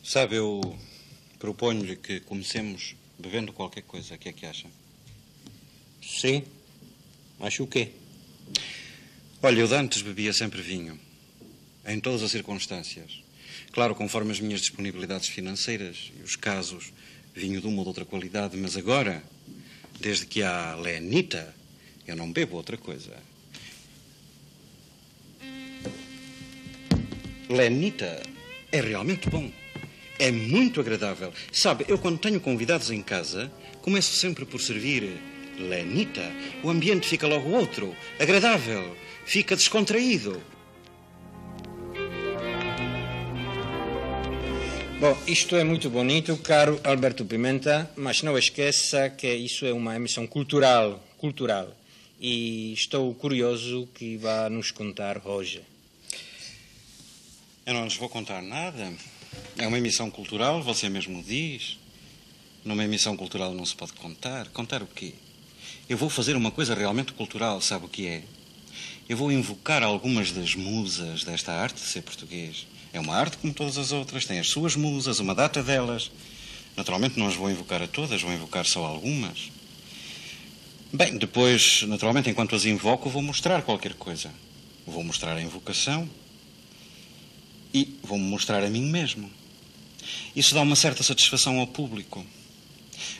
Sabe, eu proponho-lhe que comecemos bebendo qualquer coisa. O que é que acha? Sim. Acho o quê? Olha, eu de antes bebia sempre vinho. Em todas as circunstâncias. Claro, conforme as minhas disponibilidades financeiras e os casos, vinho de uma ou de outra qualidade. Mas agora, desde que há Lenita, eu não bebo outra coisa. Lenita é realmente bom. É muito agradável. Sabe, eu quando tenho convidados em casa, começo sempre por servir Lenita. O ambiente fica logo outro, agradável, fica descontraído. Bom, isto é muito bonito, caro Alberto Pimenta, mas não esqueça que isso é uma emissão cultural. E estou curioso que vá nos contar hoje. Eu não lhes vou contar nada. É uma emissão cultural, você mesmo diz. Numa emissão cultural não se pode contar. Contar o quê? Eu vou fazer uma coisa realmente cultural, sabe o que é? Eu vou invocar algumas das musas desta arte de ser português. É uma arte como todas as outras, tem as suas musas, uma data delas. Naturalmente não as vou invocar a todas, vou invocar só algumas. Bem, depois, naturalmente, enquanto as invoco, vou mostrar qualquer coisa. Vou mostrar a invocação e vou-me mostrar a mim mesmo. Isso dá uma certa satisfação ao público.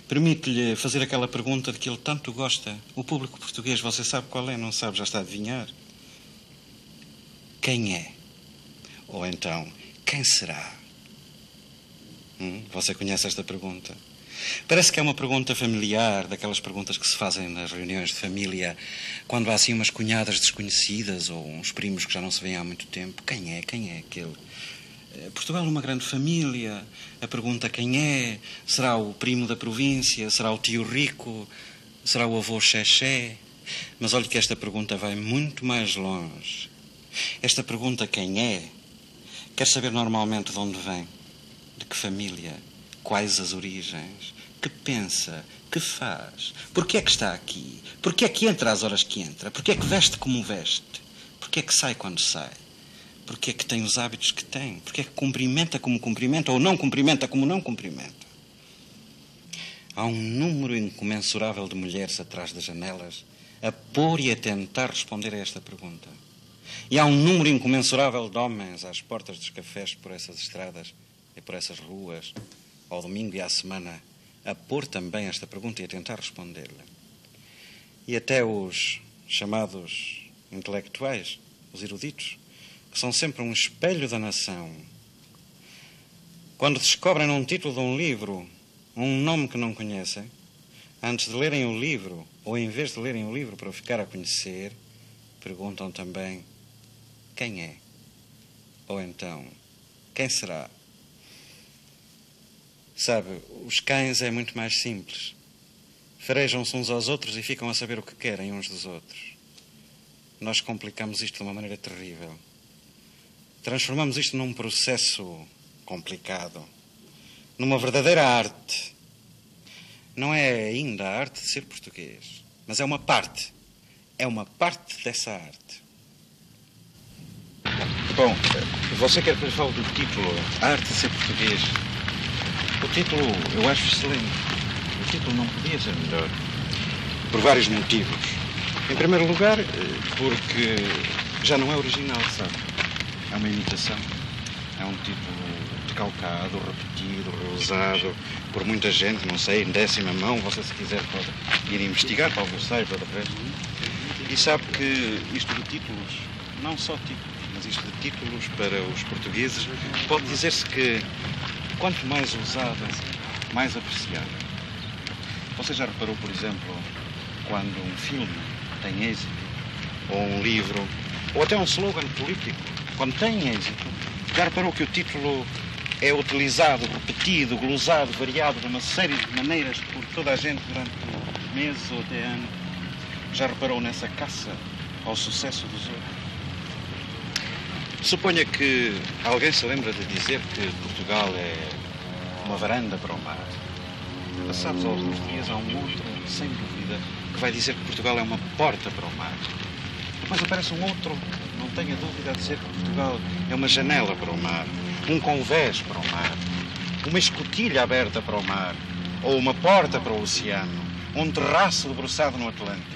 Permite-lhe fazer aquela pergunta de que ele tanto gosta. O público português, você sabe qual é? Não sabe? Já está a adivinhar. Quem é? Ou então, quem será? Você conhece esta pergunta? Parece que é uma pergunta familiar, daquelas perguntas que se fazem nas reuniões de família, quando há assim umas cunhadas desconhecidas ou uns primos que já não se veem há muito tempo. Quem é? Quem é aquele? Portugal é uma grande família. A pergunta quem é? Será o primo da província? Será o tio rico? Será o avô Xexé? Mas olhe que esta pergunta vai muito mais longe. Esta pergunta quem é? Quer saber normalmente de onde vem? De que família? Quais as origens? Que pensa? Que faz? Porquê é que está aqui? Porquê é que entra às horas que entra? Porquê é que veste como veste? Porquê é que sai quando sai? Porquê é que tem os hábitos que tem? Porquê é que cumprimenta como cumprimenta ou não cumprimenta como não cumprimenta? Há um número incomensurável de mulheres atrás das janelas a pôr e a tentar responder a esta pergunta. E há um número incomensurável de homens às portas dos cafés por essas estradas e por essas ruas, ao domingo e à semana, a pôr também esta pergunta e a tentar responder-lhe. E até os chamados intelectuais, os eruditos, que são sempre um espelho da nação, quando descobrem num título de um livro um nome que não conhecem, antes de lerem o livro, ou em vez de lerem o livro para o ficar a conhecer, perguntam também quem é? Ou então, quem será? Sabe, os cães é muito mais simples. Farejam-se uns aos outros e ficam a saber o que querem uns dos outros. Nós complicamos isto de uma maneira terrível. Transformamos isto num processo complicado, numa verdadeira arte. Não é ainda a arte de ser português, mas é uma parte. É uma parte dessa arte. Bom, você quer que eu fale do título, A Arte de Ser Português? O título eu acho excelente. O título não podia ser melhor. Por vários motivos. Em primeiro lugar, porque já não é original, sabe? É uma imitação. É um título decalcado, repetido, reusado por muita gente, não sei, em décima mão. Você, se quiser, pode ir investigar, talvez saiba de resto. E sabe que isto de títulos, não só títulos, mas isto de títulos para os portugueses, pode dizer-se que quanto mais usada, mais apreciada. Você já reparou, por exemplo, quando um filme tem êxito, ou um livro, ou até um slogan político, quando tem êxito, já reparou que o título é utilizado, repetido, glosado, variado de uma série de maneiras por toda a gente durante meses ou até anos? Já reparou nessa caça ao sucesso dos outros? Suponha que alguém se lembra de dizer que Portugal é uma varanda para o mar. Passados alguns dias, há um outro, sem dúvida, que vai dizer que Portugal é uma porta para o mar. Depois aparece um outro, não tenha dúvida, a dizer que Portugal é uma janela para o mar, um convés para o mar. uma escotilha aberta para o mar, ou uma porta para o oceano, um terraço debruçado no Atlântico.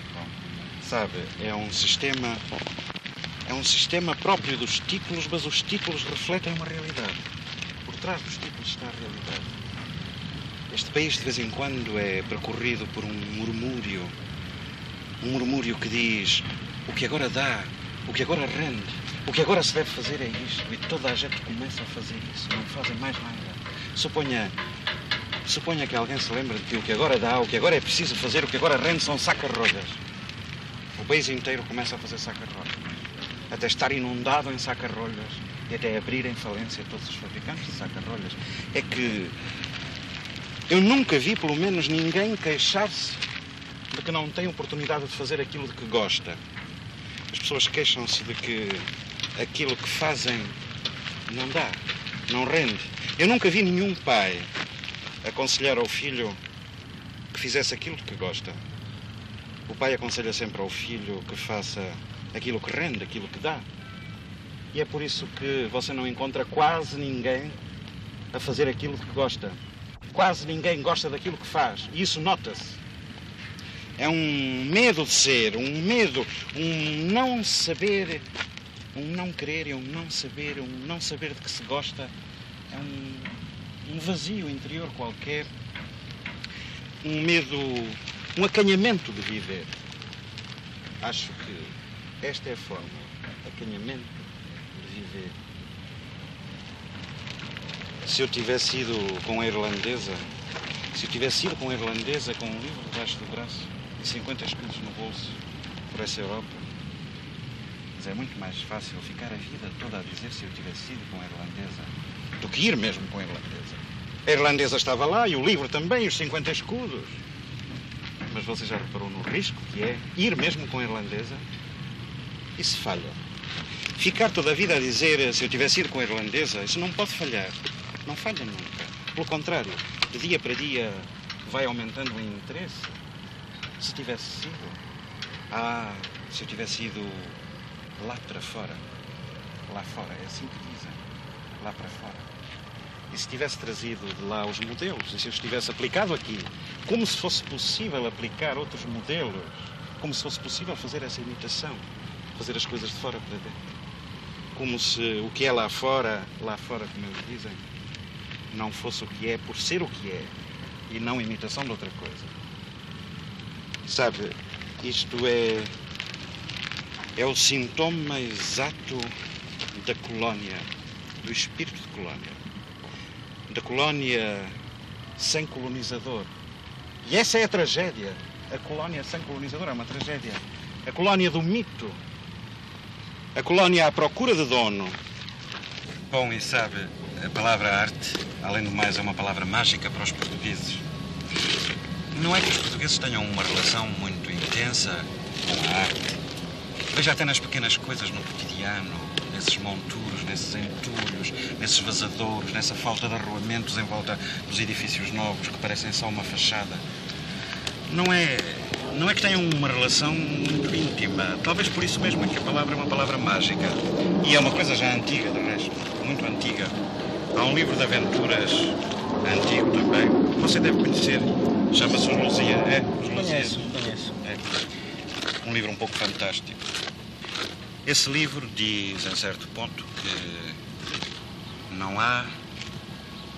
Sabe, é um sistema próprio dos títulos, mas os títulos refletem uma realidade. Por trás dos títulos está a realidade. Este país, de vez em quando, é percorrido por um murmúrio que diz: o que agora dá, o que agora rende, o que agora se deve fazer é isto. E toda a gente começa a fazer isso, não fazem mais nada. Suponha que alguém se lembre de que o que agora dá, o que agora é preciso fazer, o que agora rende são saca-rolhas. O país inteiro começa a fazer saca-rolhas, até estar inundado em saca-rolhas e até abrir em falência todos os fabricantes de saca-rolhas. É que eu nunca vi, pelo menos, ninguém queixar-se de que não tem oportunidade de fazer aquilo de que gosta. As pessoas queixam-se de que aquilo que fazem não dá, não rende. Eu nunca vi nenhum pai aconselhar ao filho que fizesse aquilo de que gosta. O pai aconselha sempre ao filho que faça aquilo que rende, aquilo que dá. E é por isso que você não encontra quase ninguém a fazer aquilo de que gosta. Quase ninguém gosta daquilo que faz. E isso nota-se. É um medo de ser, um medo, um não saber, um não querer, um não saber de que se gosta. É um vazio interior qualquer. Um medo, um acanhamento de viver. Acho que esta é a forma, acanhamento de viver. Se eu tivesse ido com a irlandesa, com um livro debaixo do braço e 50 escudos no bolso por essa Europa, mas é muito mais fácil ficar a vida toda a dizer se eu tivesse ido com a irlandesa do que ir mesmo com a irlandesa. A irlandesa estava lá e o livro também, e os 50 escudos. Mas você já reparou no risco que é ir mesmo com a irlandesa? E se falha? Ficar toda a vida a dizer se eu tivesse ido com a irlandesa, isso não pode falhar. Não falha nunca. Pelo contrário, de dia para dia vai aumentando o interesse. Se tivesse sido... se eu tivesse ido lá para fora. Lá fora, é assim que dizem. Lá para fora. E se tivesse trazido de lá os modelos, e se eu estivesse aplicado aqui, como se fosse possível aplicar outros modelos, como se fosse possível fazer essa imitação, fazer as coisas de fora para dentro. Como se o que é lá fora, como eles dizem, não fosse o que é por ser o que é, e não imitação de outra coisa. Sabe, isto é o sintoma exato da colónia, do espírito de colónia. Da colónia sem colonizador. E essa é a tragédia. A colónia sem colonizador é uma tragédia. A colónia do mito. A colónia à procura de dono. Bom, e sabe, a palavra arte, além do mais, é uma palavra mágica para os portugueses. Não é que os portugueses tenham uma relação muito intensa com a arte. Veja até nas pequenas coisas, no cotidiano, nesses monturos, nesses entulhos, nesses vazadouros, nessa falta de arruamentos em volta dos edifícios novos que parecem só uma fachada. Não é que tenham uma relação muito íntima. Talvez por isso mesmo é que a palavra é uma palavra mágica. E é uma coisa já antiga, de resto, muito antiga. Há um livro de aventuras antigo também, você deve conhecer. Chama-se Os Lusíadas. Conheço. Um livro um pouco fantástico. Esse livro diz, em certo ponto, que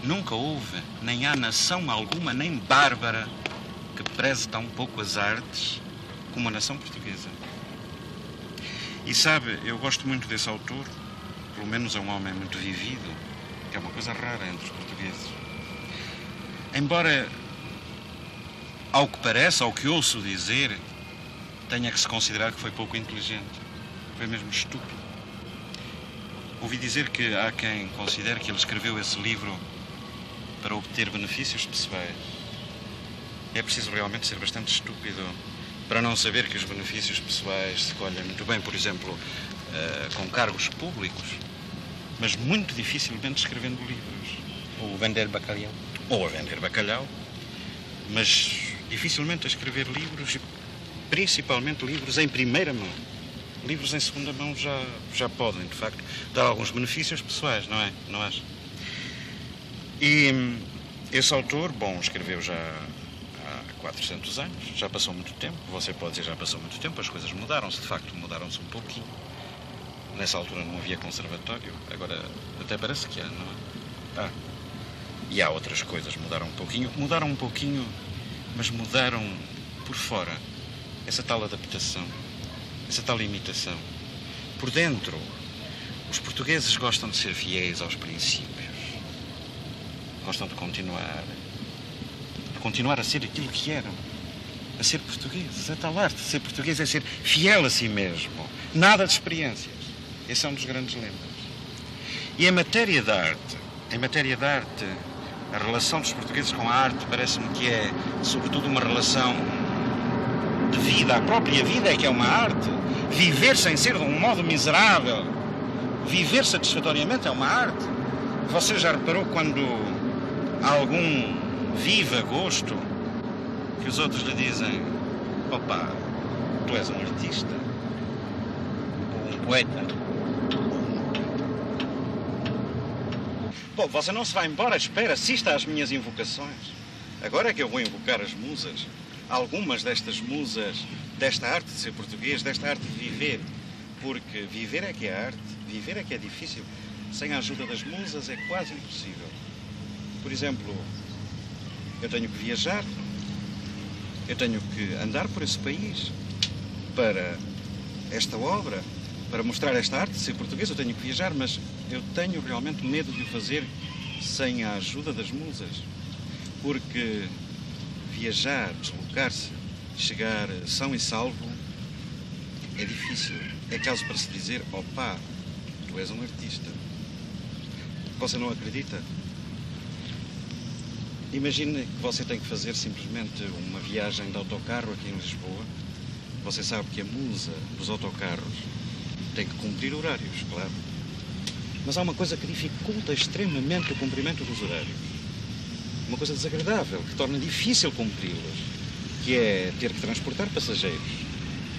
nunca houve, nem há nação alguma, nem bárbara, que preze tão pouco as artes como a nação portuguesa. E sabe, eu gosto muito desse autor, pelo menos é um homem muito vivido, que é uma coisa rara entre os portugueses. Embora, ao que parece, ao que ouço dizer, tenha que se considerar que foi pouco inteligente. Foi mesmo estúpido. Ouvi dizer que há quem considere que ele escreveu esse livro para obter benefícios pessoais. É preciso realmente ser bastante estúpido para não saber que os benefícios pessoais se colhem muito bem, por exemplo, com cargos públicos, mas muito dificilmente escrevendo livros. Ou vender bacalhau. Ou a vender bacalhau, mas dificilmente a escrever livros, principalmente livros em primeira mão. Livros em segunda mão já podem, de facto, dar alguns benefícios pessoais, não é? Não acha? E Esse autor, bom, escreveu já há 400 anos, já passou muito tempo. Você pode dizer já passou muito tempo, as coisas mudaram-se, de facto, mudaram-se um pouquinho. Nessa altura não havia conservatório, agora até parece que há, não é? E há outras coisas, mudaram um pouquinho, mas mudaram por fora. Essa tal adaptação, essa tal imitação. Por dentro, os portugueses gostam de ser fiéis aos princípios. Gostam de continuar a ser aquilo que eram. A ser portugueses. A tal arte de ser português é ser fiel a si mesmo. Nada de experiências. Esse é um dos grandes lemas. E em matéria de arte, a relação dos portugueses com a arte parece-me que é, sobretudo, uma relação de vida. A própria vida é que é uma arte. Viver sem ser de um modo miserável, viver satisfatoriamente é uma arte. Você já reparou quando algum vive a gosto que os outros lhe dizem: opa, tu és um artista ou um poeta? Bom, você não se vai embora, espera, assista às minhas invocações. Agora é que eu vou invocar as musas. Algumas destas musas, desta arte de ser português, desta arte de viver. Porque viver é que é arte, viver é que é difícil. Sem a ajuda das musas é quase impossível. Por exemplo, eu tenho que viajar, eu tenho que andar por esse país para esta obra, para mostrar esta arte de ser português. Eu tenho que viajar, mas eu tenho realmente medo de o fazer sem a ajuda das musas. Porque viajar, deslocar-se, chegar são e salvo é difícil. É caso para se dizer: opa, tu és um artista. Você não acredita? Imagine que você tem que fazer simplesmente uma viagem de autocarro aqui em Lisboa. Você sabe que a musa dos autocarros tem que cumprir horários, claro. Mas há uma coisa que dificulta extremamente o cumprimento dos horários. Uma coisa desagradável, que torna difícil cumpri-los, que é ter que transportar passageiros.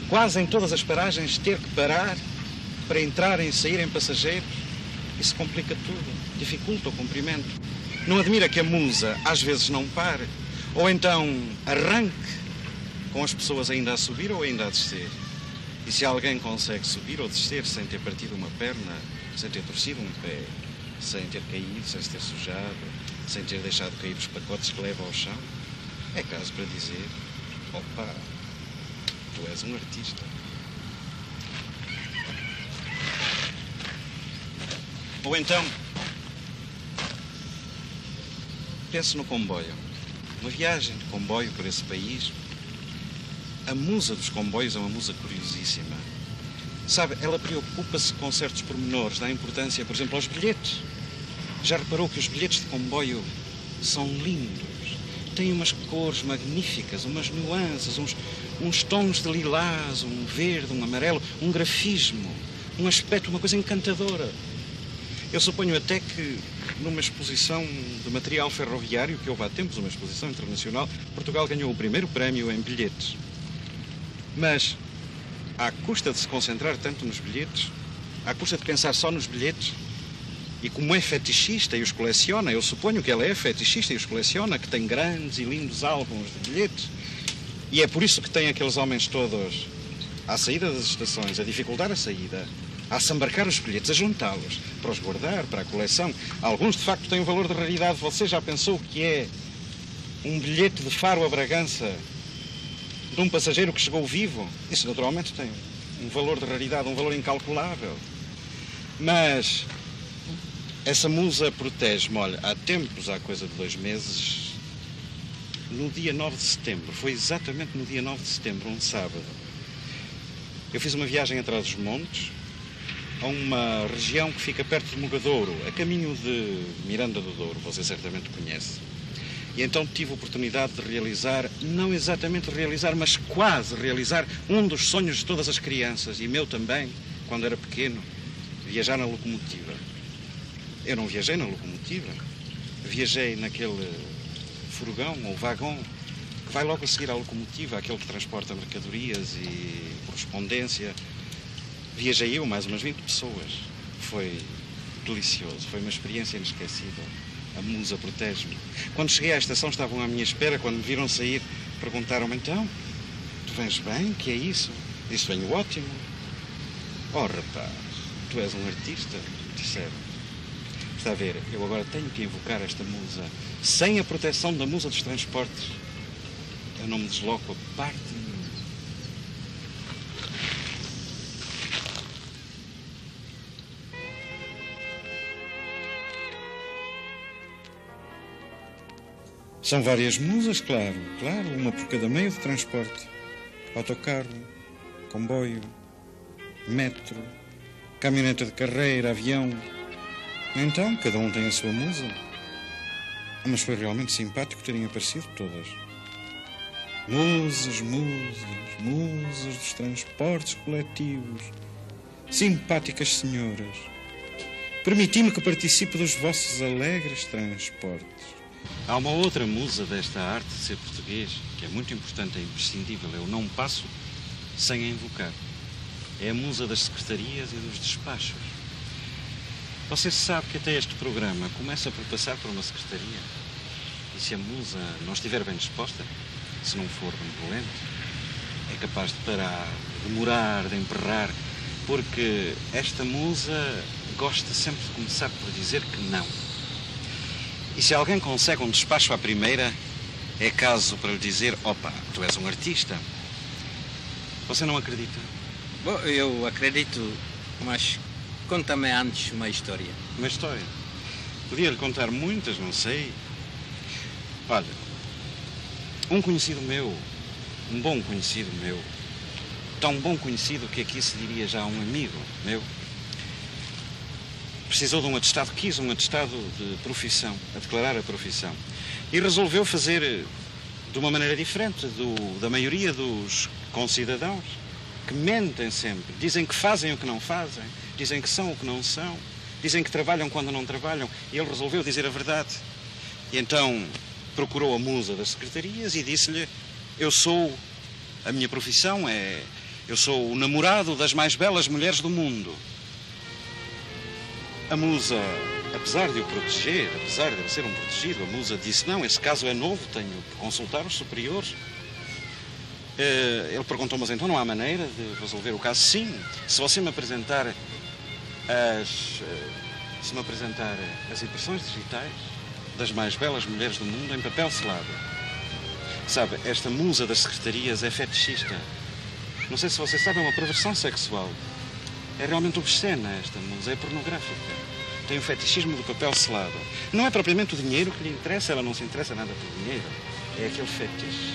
Quase em todas as paragens ter que parar para entrarem e saírem passageiros. Isso complica tudo, dificulta o cumprimento. Não admira que a musa às vezes não pare, ou então arranque com as pessoas ainda a subir ou ainda a descer. E se alguém consegue subir ou descer sem ter partido uma perna, sem ter torcido um pé, sem ter caído, sem se ter sujado, sem ter deixado cair os pacotes que leva ao chão, é caso para dizer: opa, tu és um artista. Ou então, pense no comboio. Uma viagem de comboio por esse país. A musa dos comboios é uma musa curiosíssima. Sabe, ela preocupa-se com certos pormenores, dá importância, por exemplo, aos bilhetes. Já reparou que os bilhetes de comboio são lindos? Têm umas cores magníficas, umas nuances, uns tons de lilás, um verde, um amarelo, um grafismo, um aspecto, uma coisa encantadora. Eu suponho até que numa exposição de material ferroviário que houve há tempos, uma exposição internacional, Portugal ganhou o primeiro prémio em bilhetes. Mas, à custa de se concentrar tanto nos bilhetes, à custa de pensar só nos bilhetes, e como é fetichista e os coleciona, eu suponho que ela é fetichista e os coleciona, que tem grandes e lindos álbuns de bilhetes, e é por isso que tem aqueles homens todos à saída das estações, a dificultar a saída, a assambarcar os bilhetes, a juntá-los, para os guardar, para a coleção. Alguns, de facto, têm um valor de raridade. Você já pensou o que é um bilhete de Faro a Bragança de um passageiro que chegou vivo? Isso, naturalmente, tem um valor de raridade, um valor incalculável. Mas essa musa protege-me. Olha, há tempos, há coisa de 2 meses, no dia 9 de setembro, foi exatamente no dia 9 de setembro, um sábado, eu fiz uma viagem atrás dos montes, a uma região que fica perto de Mogadouro, a caminho de Miranda do Douro, você certamente conhece. E então tive a oportunidade de realizar, não exatamente realizar, mas quase realizar um dos sonhos de todas as crianças, e meu também, quando era pequeno, viajar na locomotiva. Eu não viajei na locomotiva, viajei naquele furgão ou vagão que vai logo a seguir à locomotiva, aquele que transporta mercadorias e correspondência. Viajei eu, mais umas 20 pessoas. Foi delicioso, foi uma experiência inesquecível. A musa protege-me. Quando cheguei à estação, estavam à minha espera. Quando me viram sair, perguntaram-me: então, tu vens bem? Que é isso? Disse: venho ótimo. Oh, rapaz, tu és um artista, disseram. Está a ver, eu agora tenho que invocar esta musa. Sem a proteção da musa dos transportes, eu não me desloco a parte nenhuma. São várias musas, claro, uma por cada meio de transporte. Autocarro, comboio, metro, caminhoneta de carreira, avião. Então, cada um tem a sua musa. Mas foi realmente simpático terem aparecido todas. Musas dos transportes coletivos. Simpáticas senhoras. Permiti-me que participe dos vossos alegres transportes. Há uma outra musa desta arte de ser português, que é muito importante e imprescindível. Eu não passo sem a invocar. É a musa das secretarias e dos despachos. Você sabe que até este programa começa por passar por uma secretaria. E se a musa não estiver bem disposta, se não for benevolente, é capaz de parar, de demorar, de emperrar, porque esta musa gosta sempre de começar por dizer que não. E se alguém consegue um despacho à primeira, é caso para lhe dizer: opa, tu és um artista. Você não acredita? Bom, eu acredito, mas conta-me antes uma história. Uma história? Podia-lhe contar muitas, não sei. Olha, um conhecido meu, um bom conhecido meu, tão bom conhecido que aqui se diria já um amigo meu, precisou de um atestado, quis um atestado de profissão, a declarar a profissão. E resolveu fazer de uma maneira diferente da maioria dos concidadãos, que mentem sempre, dizem que fazem o que não fazem, dizem que são o que não são, dizem que trabalham quando não trabalham, e ele resolveu dizer a verdade. E então procurou a musa das secretarias e disse-lhe: a minha profissão é, eu sou o namorado das mais belas mulheres do mundo. A musa, apesar de o proteger, apesar de ele ser um protegido, a musa disse: não, esse caso é novo, tenho que consultar os superiores. Ele perguntou: mas então não há maneira de resolver o caso? Sim, se você me apresentar as impressões digitais das mais belas mulheres do mundo em papel selado. Sabe, esta musa das secretarias é fetichista. Não sei se você sabe, é uma perversão sexual. É realmente obscena esta musa, é pornográfica. Tem o fetichismo do papel selado. Não é propriamente o dinheiro que lhe interessa, ela não se interessa nada por dinheiro. É aquele fetiche,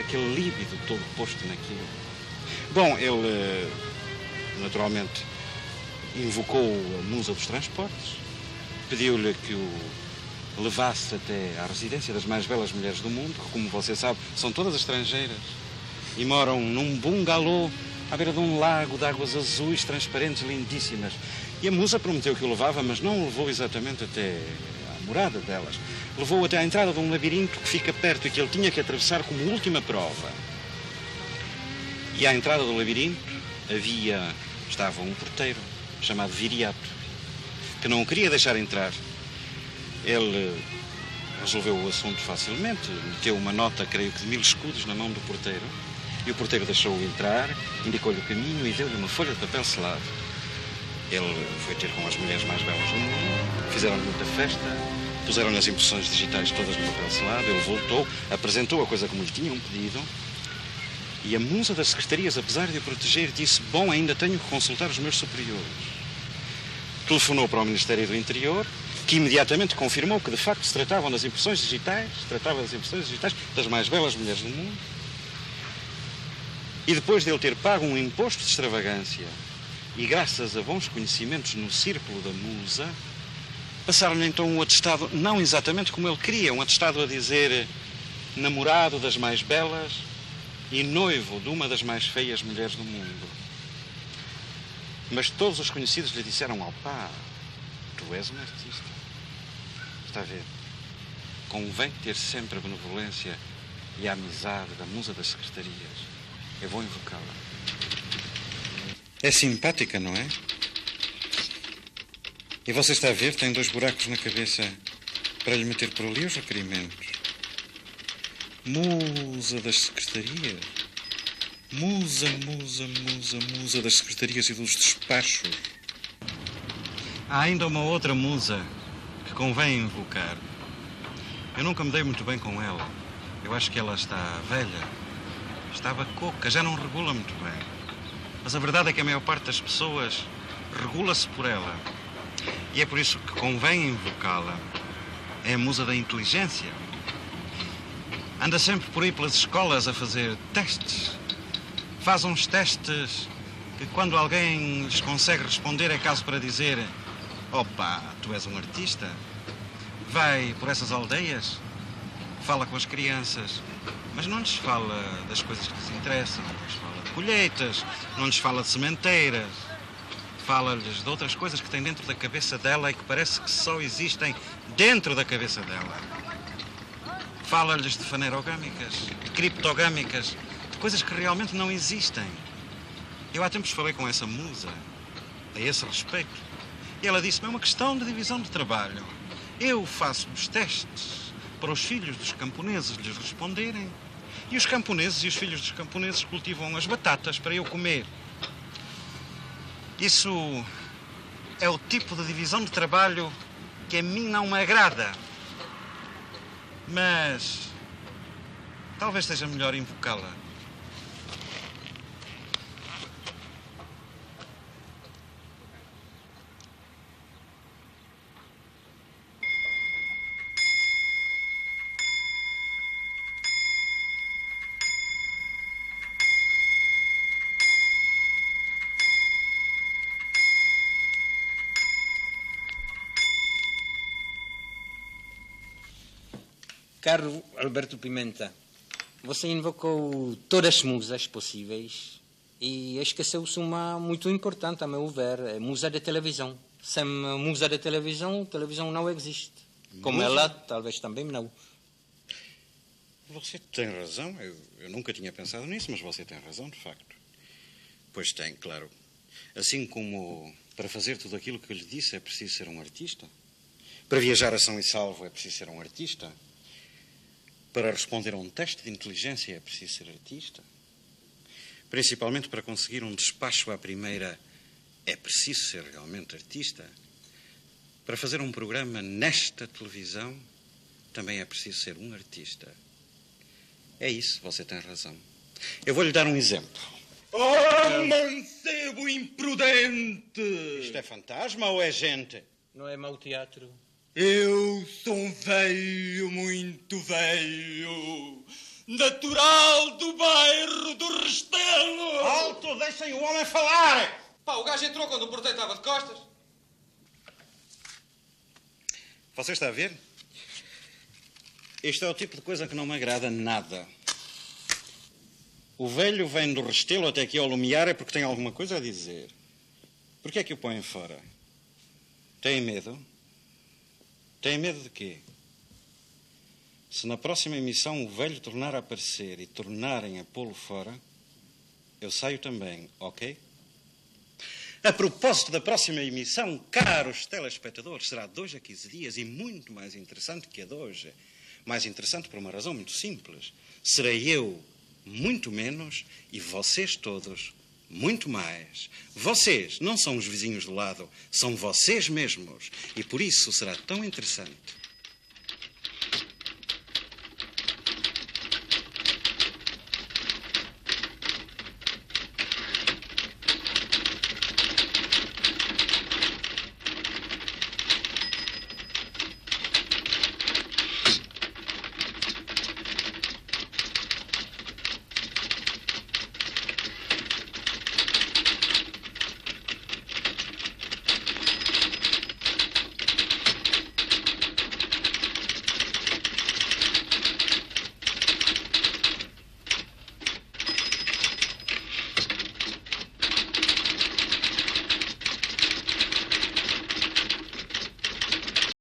aquele líbido todo posto naquilo. Bom, ele naturalmente invocou a musa dos transportes, pediu-lhe que o levasse até à residência das mais belas mulheres do mundo, que, como você sabe, são todas estrangeiras e moram num bungalô à beira de um lago de águas azuis, transparentes, lindíssimas. E a musa prometeu que o levava, mas não o levou exatamente até à morada delas. Levou-o até à entrada de um labirinto que fica perto e que ele tinha que atravessar como última prova. E à entrada do labirinto estava um porteiro chamado Viriato, que não o queria deixar entrar. Ele resolveu o assunto facilmente, meteu uma nota, creio que de 1000 escudos, na mão do porteiro, e o porteiro deixou-o entrar, indicou-lhe o caminho e deu-lhe uma folha de papel selado. Ele foi ter com as mulheres mais belas do mundo, fizeram muita festa, puseram-lhe as impressões digitais todas no papel selado, ele voltou, apresentou a coisa como lhe tinham pedido, e a musa das secretarias, apesar de o proteger, disse: bom, ainda tenho que consultar os meus superiores. Telefonou para o Ministério do Interior, que imediatamente confirmou que de facto se tratavam das impressões digitais, das mais belas mulheres do mundo. E depois de ele ter pago um imposto de extravagância e graças a bons conhecimentos no círculo da musa, passaram-lhe então um atestado, não exatamente como ele queria, um atestado a dizer namorado das mais belas e noivo de uma das mais feias mulheres do mundo. Mas todos os conhecidos lhe disseram: opá, tu és um artista. Está a ver? Convém ter sempre a benevolência e a amizade da musa das secretarias. Eu vou invocá-la. É simpática, não é? E você está a ver, tem 2 buracos na cabeça para lhe meter por ali os requerimentos. Musa das secretarias. Musa das secretarias e dos despachos. Há ainda uma outra musa que convém invocar. Eu nunca me dei muito bem com ela. Eu acho que ela está velha. Está bacoca, já não regula muito bem. Mas a verdade é que a maior parte das pessoas regula-se por ela. E é por isso que convém invocá-la. É a musa da inteligência. Anda sempre por aí pelas escolas a fazer testes. Faz uns testes que quando alguém lhes consegue responder é caso para dizer: opa, tu és um artista. Vai por essas aldeias, fala com as crianças, mas não lhes fala das coisas que lhes interessam. Não lhes fala de colheitas, não lhes fala de sementeiras. Fala-lhes de outras coisas que tem dentro da cabeça dela e que parece que só existem dentro da cabeça dela. Fala-lhes de faneirogâmicas, de criptogâmicas, de coisas que realmente não existem. Eu há tempos falei com essa musa a esse respeito. E ela disse-me: é uma questão de divisão de trabalho. Eu faço os testes para os filhos dos camponeses lhes responderem. E os camponeses e os filhos dos camponeses cultivam as batatas para eu comer. Isso é o tipo de divisão de trabalho que a mim não me agrada. Mas talvez seja melhor invocá-la. Caro Alberto Pimenta, você invocou todas as musas possíveis e esqueceu-se uma muito importante, a meu ver, a musa de televisão. Sem musa de televisão, televisão não existe. Como Musa? ela, talvez também não. Você tem razão. Eu nunca tinha pensado nisso, mas você tem razão, de facto. Pois tem, claro. Assim como para fazer tudo aquilo que eu lhe disse é preciso ser um artista. Para viajar a São e Salvo é preciso ser um artista. Para responder a um teste de inteligência é preciso ser artista. Principalmente para conseguir um despacho à primeira é preciso ser realmente artista. Para fazer um programa nesta televisão também é preciso ser um artista. É isso, você tem razão. Eu vou-lhe dar um exemplo. Oh, mancebo imprudente! Isto é fantasma ou é gente? Não é mau teatro? Eu sou um velho, muito velho, natural do bairro do Restelo. Alto, deixem o homem falar! Pá, o gajo entrou quando o porteiro estava de costas. Você está a ver? Isto é o tipo de coisa que não me agrada nada. O velho vem do Restelo até aqui ao Lumiar é porque tem alguma coisa a dizer. Por que é que o põem fora? Tem medo? Tem medo de quê? Se na próxima emissão o velho tornar a aparecer e tornarem a pô-lo fora, eu saio também, ok? A propósito da próxima emissão, caros telespectadores, será de hoje a 15 dias e muito mais interessante que a de hoje. Mais interessante por uma razão muito simples. Serei eu muito menos e vocês todos muito mais. Vocês não são os vizinhos do lado, são vocês mesmos. E por isso será tão interessante.